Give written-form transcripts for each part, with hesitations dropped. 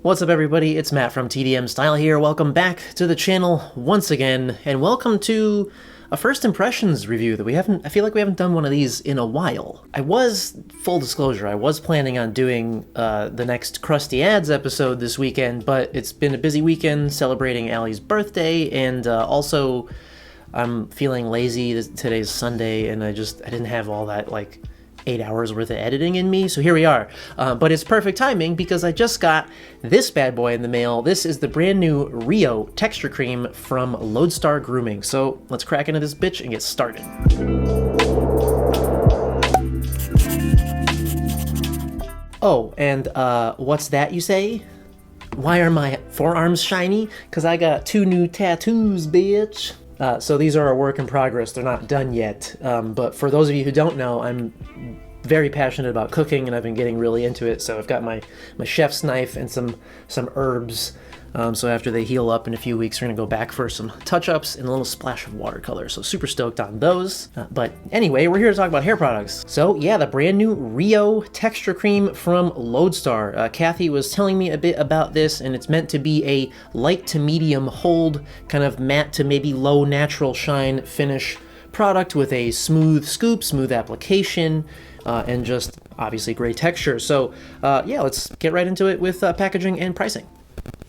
What's up everybody, it's Matt from TDM Style here. Welcome back to the channel once again, and welcome to a first impressions review that I feel like we haven't done one of these in a while. Full disclosure, I was planning on doing the next Krusty Ads episode this weekend, but it's been a busy weekend celebrating Allie's birthday, and also I'm feeling lazy. Today's Sunday, and I didn't have all that, 8 hours worth of editing in me, so here we are. But it's perfect timing because I just got this bad boy in the mail. This is the brand new Rio texture cream from Lodestar Grooming. So let's crack into this bitch and get started. Oh, and what's that you say? Why are my forearms shiny? Because I got 2 new tattoos, bitch. So these are a work in progress. They're not done yet. But for those of you who don't know, I'm very passionate about cooking, and I've been getting really into it. So I've got my chef's knife and some herbs. So after they heal up in a few weeks, we're gonna go back for some touch-ups and a little splash of watercolor. So super stoked on those. But anyway, we're here to talk about hair products. So yeah, the brand new Rio texture cream from Lodestar. Kathy was telling me a bit about this, and it's meant to be a light to medium hold, kind of matte to maybe low natural shine finish product with a smooth scoop, smooth application, and just obviously great texture. So yeah, let's get right into it with packaging and pricing.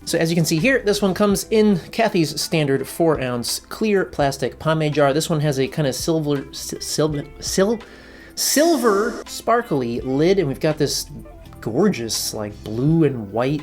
So as you can see here, this one comes in Kathy's standard 4-ounce clear plastic pomade jar. This one has a kind of silver sparkly lid, and we've got this gorgeous blue and white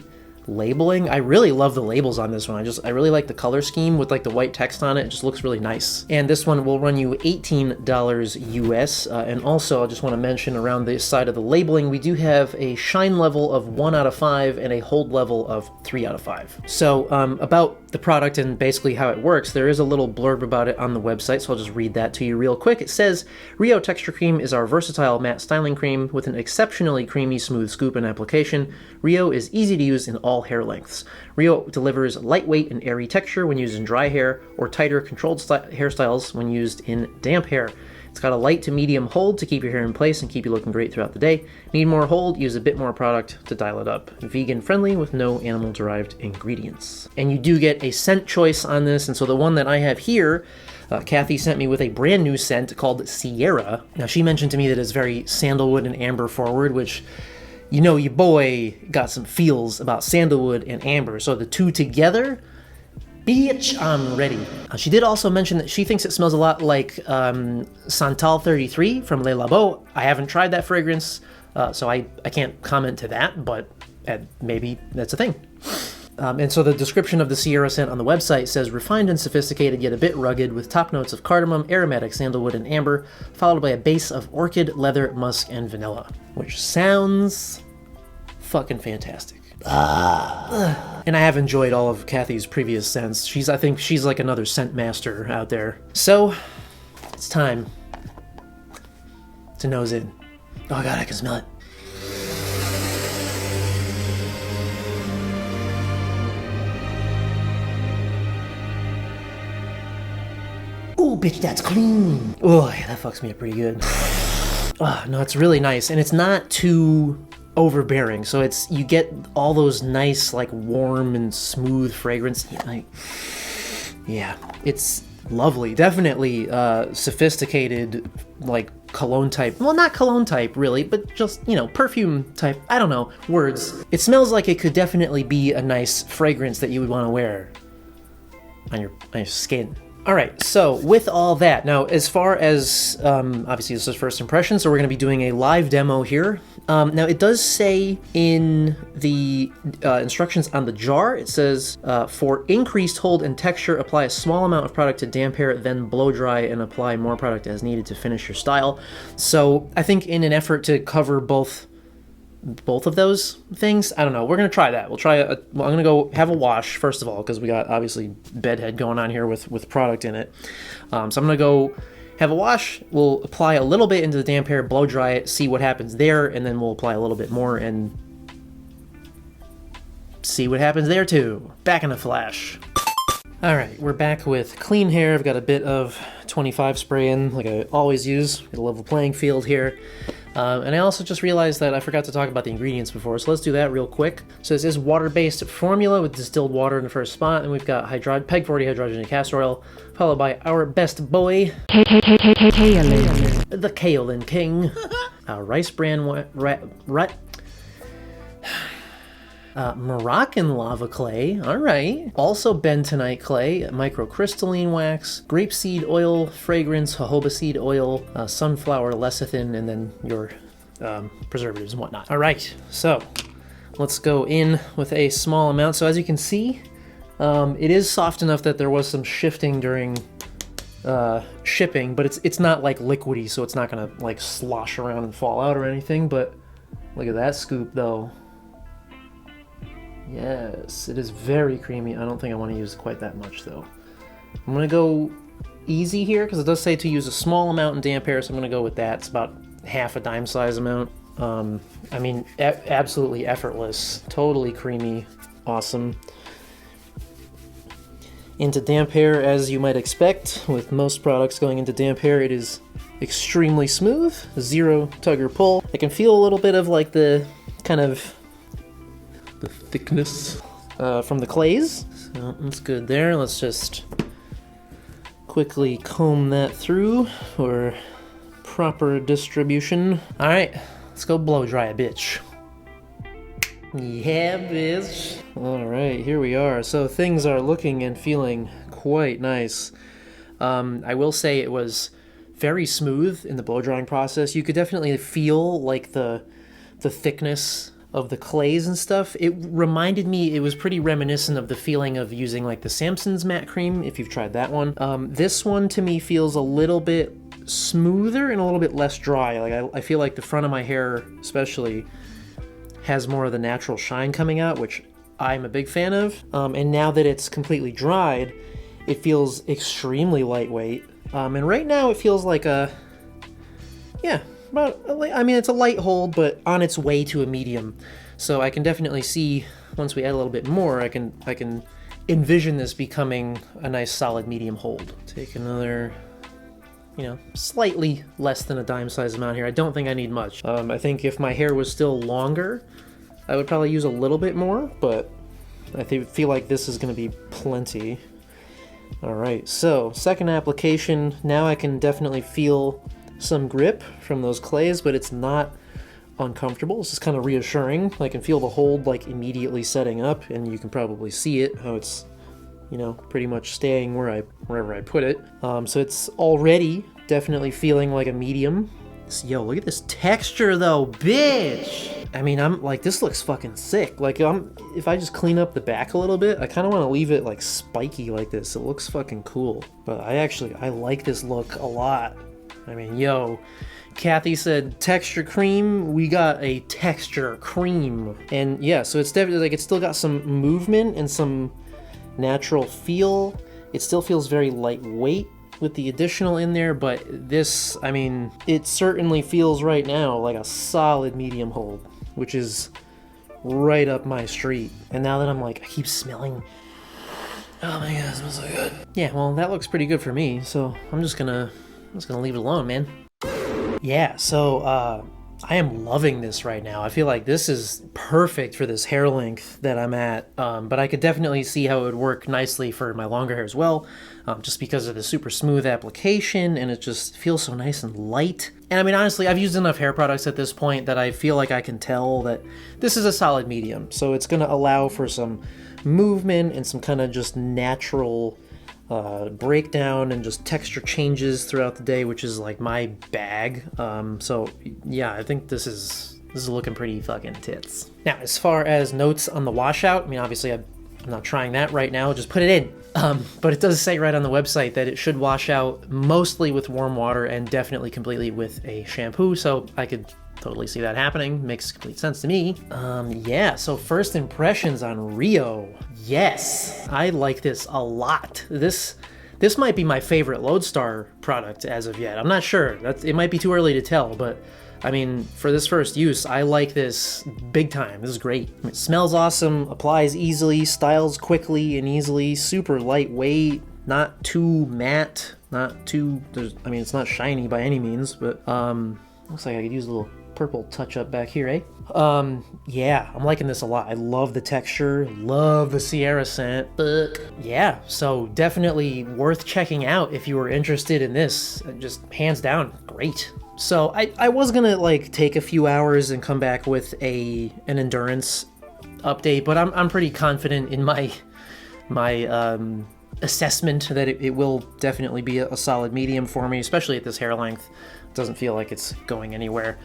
labeling. I really love the labels on this one. I really like the color scheme with the white text on it. It just looks really nice. And this one will run you $18 US. And also, I just want to mention around the side of the labeling, we do have a shine level of 1 out of 5 and a hold level of 3 out of 5. So about the product and basically how it works, there is a little blurb about it on the website, so I'll just read that to you real quick. It says, Rio Texture Cream is our versatile matte styling cream with an exceptionally creamy, smooth scoop and application. Rio is easy to use in all hair lengths. Rio delivers lightweight and airy texture when used in dry hair, or tighter, controlled hairstyles when used in damp hair. It's got a light to medium hold to keep your hair in place and keep you looking great throughout the day. Need more hold? Use a bit more product to dial it up. Vegan friendly with no animal-derived ingredients. And you do get a scent choice on this, and so the one that I have here, Kathy sent me with a brand new scent called Sierra. Now she mentioned to me that it's very sandalwood and amber forward, which, you know, your boy got some feels about sandalwood and amber, so the two together, bitch, I'm ready. She did also mention that she thinks it smells a lot like Santal 33 from Le Labo. I haven't tried that fragrance, so I can't comment to that, but maybe that's a thing. And so the description of the Sierra scent on the website says, refined and sophisticated yet a bit rugged, with top notes of cardamom, aromatic sandalwood, and amber, followed by a base of orchid, leather, musk, and vanilla, which sounds fucking fantastic. And I have enjoyed all of Kathy's previous scents. I think she's like another scent master out there. So it's time to nose in. Oh god, I can smell it. Oh, bitch, that's clean. Oh, yeah, that fucks me up pretty good. Oh, no, it's really nice, and it's not too overbearing, so you get all those nice, warm and smooth fragrance. Yeah, it's lovely. Definitely sophisticated, cologne type. Well, not cologne type, really, but just, perfume type. I don't know, words. It smells like it could definitely be a nice fragrance that you would want to wear on your skin. All right, so with all that, now as far as, obviously this is first impression, so we're gonna be doing a live demo here. Now it does say in the instructions on the jar, it says, for increased hold and texture, apply a small amount of product to damp hair, then blow dry and apply more product as needed to finish your style. So I think in an effort to cover both of those things, I don't know, we're gonna try that. I'm gonna go have a wash first of all, because we got obviously bedhead going on here with product in it. So I'm gonna go have a wash. We'll apply a little bit into the damp hair, blow dry it, see what happens there, and then we'll apply a little bit more and see what happens there too. Back in a flash. All right, we're back with clean hair. I've got a bit of 25 spray in, like I always use. Get a level playing field here. And I also just realized that I forgot to talk about the ingredients before, so let's do that real quick. So this is water-based formula with distilled water in the first spot, and we've got PEG 40 hydrogenated castor oil, followed by our best boy, the Kaolin King, rice bran Moroccan lava clay, all right. Also bentonite clay, microcrystalline wax, grapeseed oil, fragrance, jojoba seed oil, sunflower lecithin, and then your preservatives and whatnot. All right, so let's go in with a small amount. So as you can see, it is soft enough that there was some shifting during shipping, but it's not like liquidy, so it's not gonna like slosh around and fall out or anything. But look at that scoop though. Yes, it is very creamy. I don't think I want to use quite that much though. I'm gonna go easy here because it does say to use a small amount in damp air, so I'm gonna go with that. It's about half a dime size amount. I mean, absolutely effortless, totally creamy, awesome. Into damp air, as you might expect, with most products going into damp air, it is extremely smooth, zero tug or pull. I can feel a little bit of like the kind of the thickness from the clays. So that's good there. Let's just quickly comb that through for proper distribution. All right, let's go blow dry a bitch. Yeah, bitch. All right, here we are. So things are looking and feeling quite nice. I will say it was very smooth in the blow drying process. You could definitely feel like the thickness of the clays and stuff. It reminded me, it was pretty reminiscent of the feeling of using like the Samson's matte cream, if you've tried that one. This one to me feels a little bit smoother and a little bit less dry. Like I feel like the front of my hair especially has more of the natural shine coming out, which I'm a big fan of. And now that it's completely dried, it feels extremely lightweight. And right now it feels like a, yeah, I mean, it's a light hold, but on its way to a medium. So I can definitely see, once we add a little bit more, I can envision this becoming a nice solid medium hold. Take another, you know, slightly less than a dime size amount here. I don't think I need much. I think if my hair was still longer, I would probably use a little bit more, but I feel like this is going to be plenty. All right, so second application. Now I can definitely feel some grip from those clays, but it's not uncomfortable. It's just kind of reassuring. I can feel the hold like immediately setting up, and you can probably see it, how it's, you know, pretty much staying wherever I put it. So it's already definitely feeling like a medium. Yo, look at this texture though, bitch! I mean, I'm like, this looks fucking sick. Like, if I just clean up the back a little bit, I kind of want to leave it like spiky like this. It looks fucking cool. But I like this look a lot. I mean, yo, Kathy said texture cream. We got a texture cream. And yeah, so it's definitely like, it's still got some movement and some natural feel. It still feels very lightweight with the additional in there, but this, I mean, it certainly feels right now like a solid medium hold, which is right up my street. And now that I'm like, I keep smelling, oh my god, it smells so good. Yeah, well, that looks pretty good for me, so I'm just gonna leave it alone, man. Yeah, so I am loving this right now. I feel like this is perfect for this hair length that I'm at, but I could definitely see how it would work nicely for my longer hair as well, just because of the super smooth application, and it just feels so nice and light. And I mean, honestly, I've used enough hair products at this point that I feel like I can tell that this is a solid medium, so it's going to allow for some movement and some kind of just natural breakdown and just texture changes throughout the day, which is like my bag. So yeah, I think this is looking pretty fucking tits. Now, as far as notes on the washout, I mean, obviously I'm not trying that right now, just put it in. But it does say right on the website that it should wash out mostly with warm water and definitely completely with a shampoo, so I could totally see that happening. Makes complete sense to me. Yeah, so first impressions on Rio. Yes, I like this a lot. This might be my favorite Lodestar product as of yet. I'm not sure. It might be too early to tell, but I mean, for this first use, I like this big time. This is great. It smells awesome, applies easily, styles quickly and easily, super lightweight, not too matte, not too, I mean, it's not shiny by any means, but looks like I could use a little purple touch-up back here, eh? Yeah, I'm liking this a lot. I love the texture, love the Sierra scent. Yeah, so definitely worth checking out if you were interested in this. Just hands down, great. So I was gonna like take a few hours and come back with an endurance update, but I'm pretty confident in my assessment that it will definitely be a solid medium for me, especially at this hair length. It doesn't feel like it's going anywhere.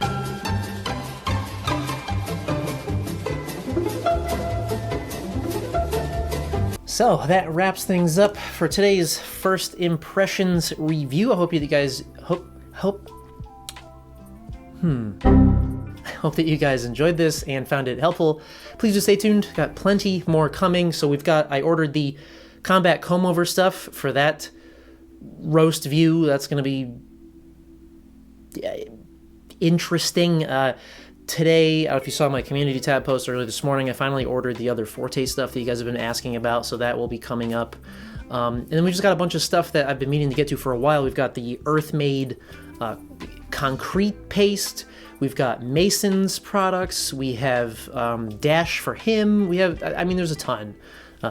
So that wraps things up for today's first impressions review. I hope you guys hope that you guys enjoyed this and found it helpful. Please do stay tuned. Got plenty more coming. So I ordered the combat comb over stuff for that roast view. That's going to be interesting. Today, if you saw my community tab post earlier this morning, I finally ordered the other Forte stuff that you guys have been asking about, so that will be coming up. And then we just got a bunch of stuff that I've been meaning to get to for a while. We've got the Earth-made concrete paste. We've got Mason's products. We have Dash for him. We have, I mean, there's a ton.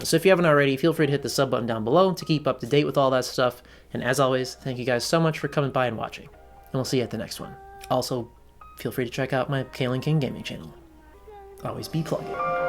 So if you haven't already, feel free to hit the sub button down below to keep up to date with all that stuff. And as always, thank you guys so much for coming by and watching. And we'll see you at the next one. Also, feel free to check out my Kaling King Gaming channel. Always be plugging.